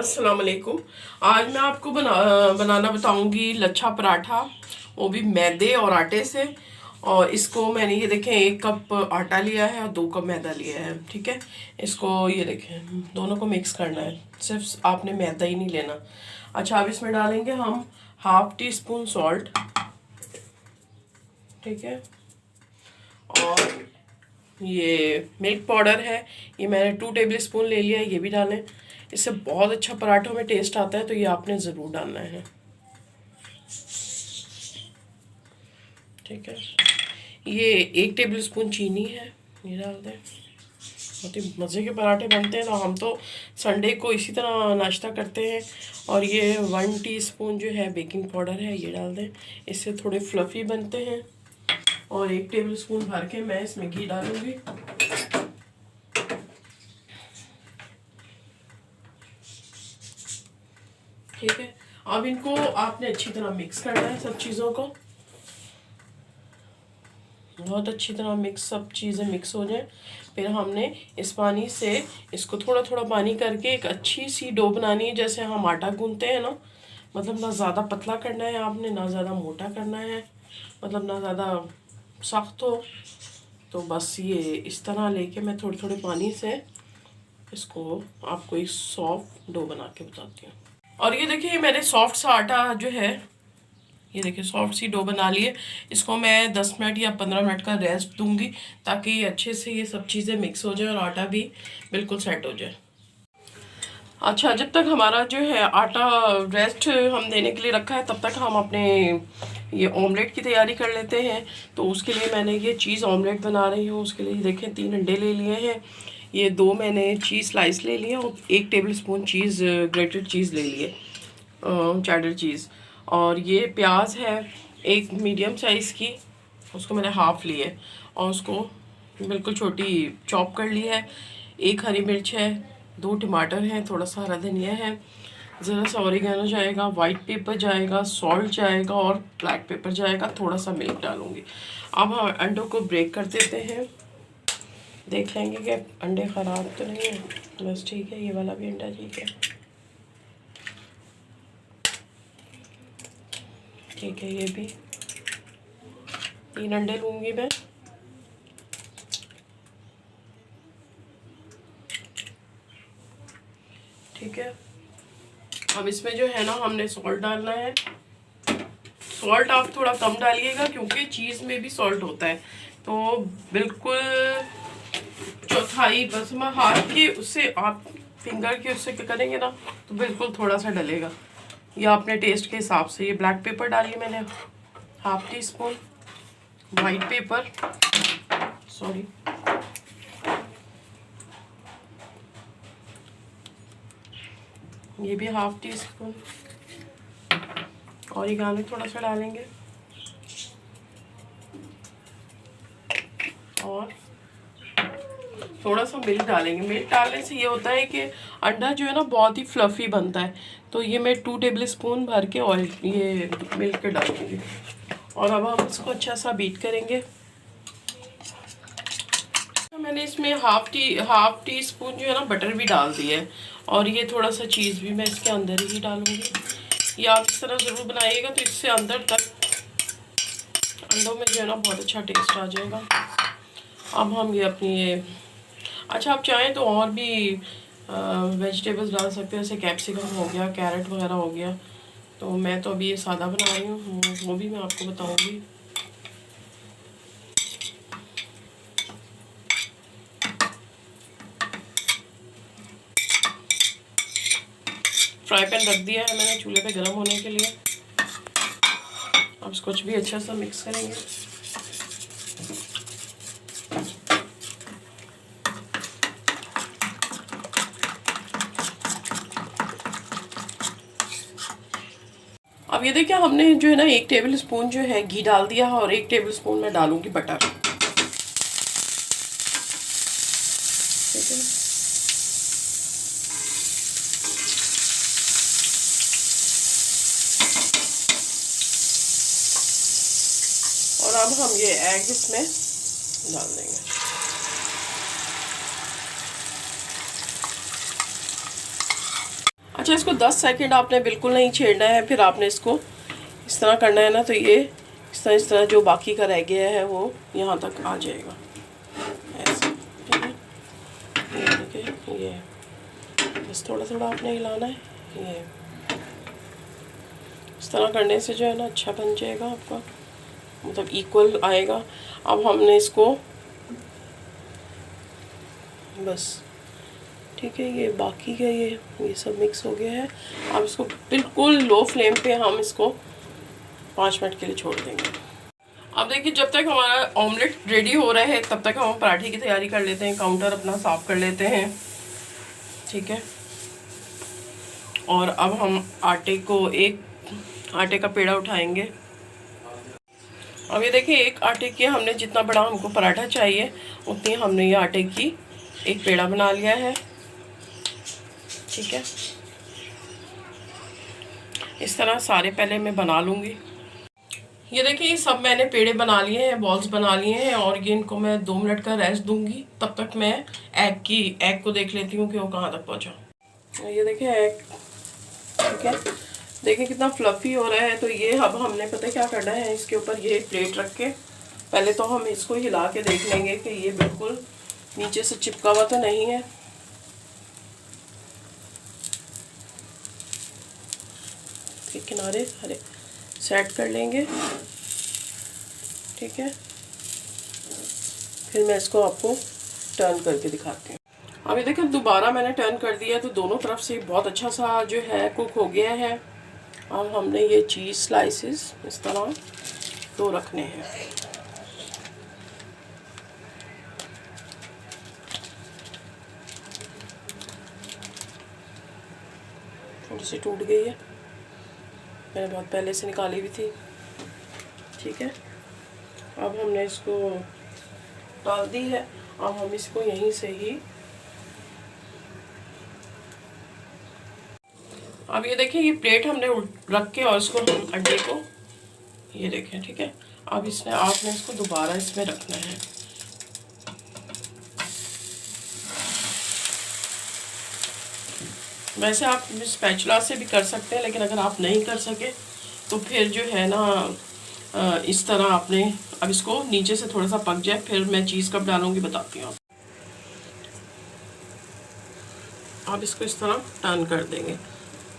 अस्सलाम वालेकुम। आज मैं आपको बनाना बताऊंगी लच्छा पराठा, वो भी मैदे और आटे से। और इसको मैंने ये देखें 1 कप आटा लिया है और 2 कप मैदा लिया है। ठीक है, इसको ये देखें दोनों को मिक्स करना है, सिर्फ आपने मैदा ही नहीं लेना। अच्छा, अब इसमें डालेंगे हम ½ टीस्पून सॉल्ट। ठीक है, और ये मिल्क पाउडर है, ये मैंने 2 टेबल स्पून ले लिया है, ये भी डालें। इससे बहुत अच्छा पराठों में टेस्ट आता है, तो ये आपने ज़रूर डालना है। ठीक है, ये 1 टेबल स्पून चीनी है, ये डाल दें। बहुत ही मज़े के पराठे बनते हैं, तो हम तो संडे को इसी तरह नाश्ता करते हैं। और ये 1 टीस्पून जो है बेकिंग पाउडर है, ये डाल दें, इससे थोड़े फ्लफ़ी बनते हैं। और 1 टेबल स्पून भर के मैं इसमें घी डालूंगी। ठीक है, अब इनको आपने अच्छी तरह मिक्स करना है, सब चीज़ों को बहुत अच्छी तरह सब चीज़ें मिक्स हो जाए। फिर हमने इस पानी से इसको थोड़ा थोड़ा पानी करके एक अच्छी सी डो बनानी है, जैसे हम आटा गूंथते हैं ना। मतलब ना ज़्यादा पतला करना है आपने, ना ज़्यादा मोटा करना है, मतलब ना ज़्यादा सख्त हो। तो बस ये इस तरह लेके मैं थोड़े थोड़े पानी से इसको आपको एक सॉफ्ट डो बना के बताती हूँ। और ये देखिए मैंने सॉफ्ट सा आटा जो है, ये देखिए सॉफ्ट सी डो बना लिए। इसको मैं 10 मिनट या 15 मिनट का रेस्ट दूंगी, ताकि ये अच्छे से ये सब चीज़ें मिक्स हो जाए और आटा भी बिल्कुल सेट हो जाए। अच्छा, जब तक हमारा जो है आटा रेस्ट हम देने के लिए रखा है, तब तक हम अपने ये ऑमलेट की तैयारी कर लेते हैं। तो उसके लिए मैंने ये चीज़ ऑमलेट बना रही हूँ। उसके लिए देखें 3 अंडे ले लिए हैं, ये 2 मैंने चीज़ स्लाइस ले लिए और 1 टेबल स्पून चीज़ ग्रेटेड चीज़ ले लिए, चेडर चीज़। और ये प्याज है 1 मीडियम साइज़ की, उसको मैंने हाफ़ ली है और उसको बिल्कुल छोटी चॉप कर ली है। 1 हरी मिर्च है, 2 टमाटर हैं, थोड़ा सा हरा धनिया है, ज़रा सा ऑरिगेनो जाएगा, वाइट पेपर जाएगा, सॉल्ट जाएगा और ब्लैक पेपर जाएगा, थोड़ा सा मिल्क डालूँगी। अब हम अंडों को ब्रेक कर देते हैं, देख लेंगे कि अंडे ख़राब तो नहीं है। बस ठीक है, ये वाला भी अंडा ठीक है। ठीक है, ये भी 3 अंडे लूँगी मैं। ठीक है, अब इसमें जो है ना हमने सॉल्ट डालना है। सॉल्ट आप थोड़ा कम डालिएगा, क्योंकि चीज़ में भी सॉल्ट होता है। तो बिल्कुल चौथाई, बस मैं हाथ के उससे आप फिंगर के उससे क्या करेंगे ना, तो बिल्कुल थोड़ा सा डलेगा, या अपने टेस्ट के हिसाब से। ये ब्लैक पेपर डालिए मैंने ½ टीस्पून, वाइट पेपर सॉरी, ये भी ½ टीस्पून। ऑरिगेनो थोड़ा सा डालेंगे और थोड़ा सा मिल्क डालेंगे। मिल्क डालने से ये होता है कि अंडा जो है ना बहुत ही फ्लफ़ी बनता है। तो ये मैं 2 टेबल स्पून भर के ऑयल ये मिल्क के डालूँगी। और अब हम इसको अच्छा सा बीट करेंगे। मैंने इसमें हाफ टी स्पून जो है ना बटर भी डाल दिया है, और ये थोड़ा सा चीज़ भी मैं इसके अंदर ही डालूँगी। ये आप इस तरह ज़रूर बनाइएगा, तो इससे अंदर तक अंडों में जो है ना बहुत अच्छा टेस्ट आ जाएगा। अब हम ये अपनी ये, अच्छा आप चाहें तो और भी वेजिटेबल्स डाल सकते हैं, जैसे कैप्सिकम हो गया, कैरेट वगैरह हो गया। तो मैं तो अभी ये सादा बना रही हूँ, वो भी मैं आपको बताऊँगी। फ्राई पैन रख दिया है मैंने चूल्हे पे गर्म होने के लिए। अब इसको कुछ भी अच्छा सा मिक्स करेंगे। अब ये देखिए हमने जो है ना 1 टेबल स्पून जो है घी डाल दिया है, और 1 टेबल स्पून मैं डालूंगी बटर। ठीक है, और अब हम ये एग इसमें डाल देंगे। अच्छा, इसको 10 सेकंड आपने बिल्कुल नहीं छेड़ना है, फिर आपने इसको इस तरह करना है ना, तो ये इस तरह जो बाकी का रह गया है वो यहाँ तक आ जाएगा ऐसे, ठीक है। ये देखिए, ये बस थोड़ा थोड़ा आपने हिलाना है। ये इस तरह करने से जो है ना अच्छा बन जाएगा आपका, मतलब इक्वल आएगा। अब हमने इसको बस, ठीक है, ये बाकी का ये सब मिक्स हो गया है। अब इसको बिल्कुल लो फ्लेम पे हम इसको 5 मिनट के लिए छोड़ देंगे। अब देखिए, जब तक हमारा ऑमलेट रेडी हो रहा है तब तक हम पराठे की तैयारी कर लेते हैं, काउंटर अपना साफ कर लेते हैं, ठीक है। और अब हम आटे का पेड़ा उठाएंगे। अब ये देखिए, एक आटे की हमने जितना बड़ा हमको पराठा चाहिए उतनी हमने ये आटे की एक पेड़ा बना लिया है, ठीक है। इस तरह सारे पहले मैं बना लूँगी। ये देखिए, ये सब मैंने पेड़े बना लिए हैं, बॉल्स बना लिए हैं, और ये इनको मैं 2 मिनट का रेस्ट दूंगी। तब तक मैं एग को देख लेती हूँ कि वो कहाँ तक पहुँचा। ये देखिए एग, ठीक है, देखिए कितना फ्लफी हो रहा है। तो ये अब हमने पता क्या करना है, इसके ऊपर ये प्लेट रख के पहले तो हम इसको हिला के देख लेंगे कि ये बिल्कुल नीचे से चिपका हुआ तो नहीं है। किनारे सारे सेट कर लेंगे, ठीक है। फिर मैं इसको आपको टर्न करके दिखाती हूँ। अभी देखिए, दोबारा मैंने टर्न कर दिया तो दोनों तरफ से बहुत अच्छा सा जो है कुक हो गया है। अब हमने ये चीज़ स्लाइसेस इस तरह 2 रखने हैं। थोड़ी सी टूट गई है, मैंने बहुत पहले से निकाली भी थी, ठीक है। अब हमने इसको डाल दी है। अब हम इसको यहीं से ही, अब ये देखिए, ये प्लेट हमने रख के और इसको हम अंडे को, ये देखें, ठीक है। अब इसमें आपने इसको दोबारा इसमें रखना है। वैसे आप स्पैचुला से भी कर सकते हैं, लेकिन अगर आप नहीं कर सके तो फिर जो है ना इस तरह आपने, अब इसको नीचे से थोड़ा सा पक जाए फिर मैं चीज़ कब डालूंगी बताती हूँ। अब इसको इस तरह टर्न कर देंगे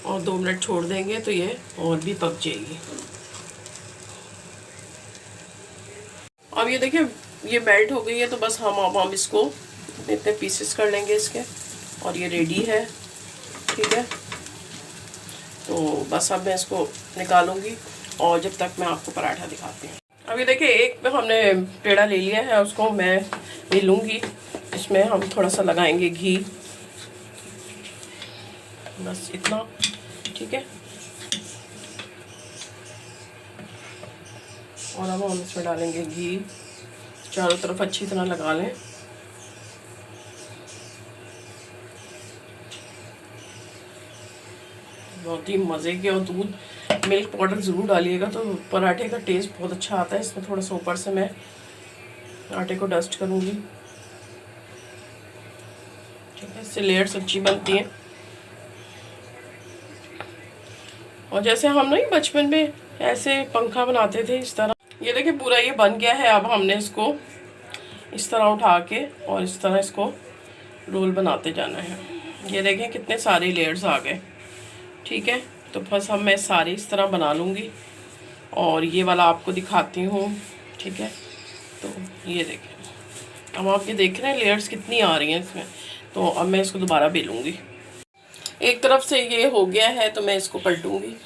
और 2 मिनट छोड़ देंगे तो ये और भी पक जाएगी। अब ये देखिए, ये मेल्ट हो गई है, तो बस हम इसको इतने पीसेस कर लेंगे इसके, और ये रेडी है, ठीक है। तो बस अब मैं इसको निकालूंगी और जब तक मैं आपको पराठा दिखाती हूँ। अब ये देखिए, एक हमने पेड़ा ले लिया है, उसको मैं ले लूँगी। इसमें हम थोड़ा सा लगाएंगे घी, बस इतना, ठीक है। और अब हम इसमें डालेंगे घी, चारों तरफ अच्छी तरह लगा लें। बहुत ही मज़े के, और दूध मिल्क पाउडर ज़रूर डालिएगा तो पराठे का टेस्ट बहुत अच्छा आता है। इसमें थोड़ा सा ऊपर से मैं आटे को डस्ट करूँगी, ठीक है, इससे लेयर्स अच्छी बनती हैं। और जैसे हम नहीं बचपन में ऐसे पंखा बनाते थे इस तरह, ये देखिए पूरा ये बन गया है। अब हमने इसको इस तरह उठा के और इस तरह इसको रोल बनाते जाना है। ये देखें कितने सारे लेयर्स आ गए, ठीक है। तो बस हम मैं सारे इस तरह बना लूँगी और ये वाला आपको दिखाती हूँ, ठीक है। तो ये देखें, अब आप ये देख रहे हैं लेयर्स कितनी आ रही हैं इसमें। तो अब मैं इसको दोबारा बेलूँगी। एक तरफ से ये हो गया है तो मैं इसको पलटूँगी।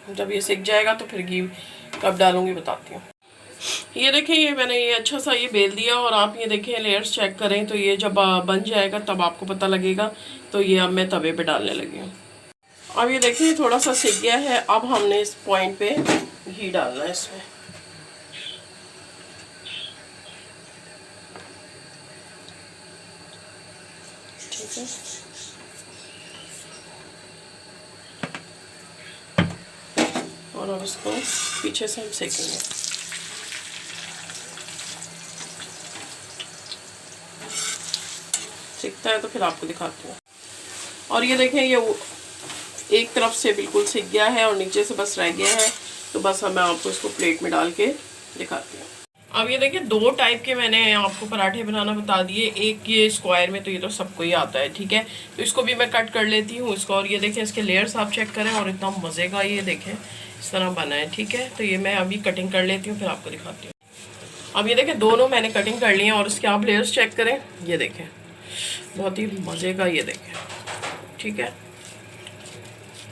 जब ये सिक जाएगा तो फिर घी कब डालूँगी बताती हूँ। ये देखिए, ये मैंने ये अच्छा सा ये बेल दिया, और आप ये देखें लेयर्स चेक करें तो ये जब बन जाएगा तब आपको पता लगेगा। तो ये अब मैं तवे पे डालने लगी हूँ। अब ये देखिए थोड़ा सा सिक गया है। अब हमने इस पॉइंट पे घी डालना है इसमें, ठीक है। और अब इसको पीछे से हम सेकेंगे। सिकता है तो फिर आपको दिखाती हूँ। और ये देखें ये एक तरफ से बिल्कुल सिक गया है और नीचे से बस रह गया है। तो बस अब मैं आपको इसको प्लेट में डाल के दिखाती हूँ। अब ये देखिए 2 टाइप के मैंने आपको पराठे बनाना बता दिए। एक ये स्क्वायर में, तो ये तो सबको ही आता है, ठीक है। तो इसको भी मैं कट कर लेती हूँ इसको। और ये देखें इसके लेयर्स आप चेक करें, और इतना मज़े का ये देखें इस तरह बना है, ठीक है। तो ये मैं अभी कटिंग कर लेती हूँ, फिर आपको दिखाती हूँ। अब ये देखें दोनों मैंने कटिंग कर ली है, और इसके आप लेयर्स चेक करें, ये देखें बहुत ही मज़े का, ये देखें, ठीक है।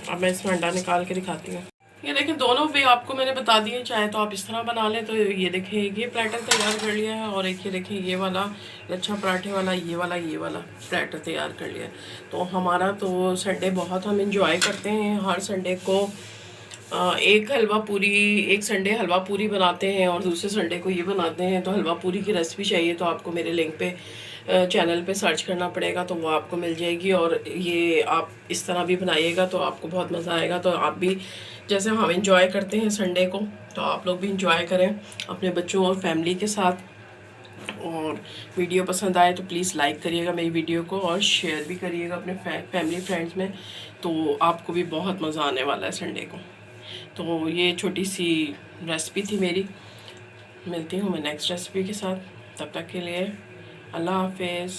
अब मैं इसमें अंडा निकाल के दिखाती हूँ। ये देखें दोनों भी आपको मैंने बता दिए, चाहे तो आप इस तरह बना लें। तो ये देखें ये प्लेटर तैयार कर लिया है, और एक ये देखें ये वाला लच्छा पराठे वाला, ये वाला प्लेटर तैयार कर लिया है। तो हमारा तो संडे बहुत हम इंजॉय करते हैं। हर संडे को एक संडे हलवा पूरी बनाते हैं, और दूसरे संडे को ये बनाते हैं। तो हलवा पूरी की रेसिपी चाहिए तो आपको मेरे लिंक पे चैनल पे सर्च करना पड़ेगा, तो वो आपको मिल जाएगी। और ये आप इस तरह भी बनाइएगा तो आपको बहुत मज़ा आएगा। तो आप भी जैसे हम इंजॉय करते हैं संडे को, तो आप लोग भी इंजॉय करें अपने बच्चों और फैमिली के साथ। और वीडियो पसंद आए तो प्लीज़ लाइक करिएगा मेरी वीडियो को, और शेयर भी करिएगा अपने फैमिली फ्रेंड्स में। तो आपको भी बहुत मज़ा आने वाला है संडे को। तो ये छोटी सी रेसिपी थी मेरी। मिलती हूँ मैं नेक्स्ट रेसिपी के साथ, तब तक के लिए अल्लाह हाफिज़।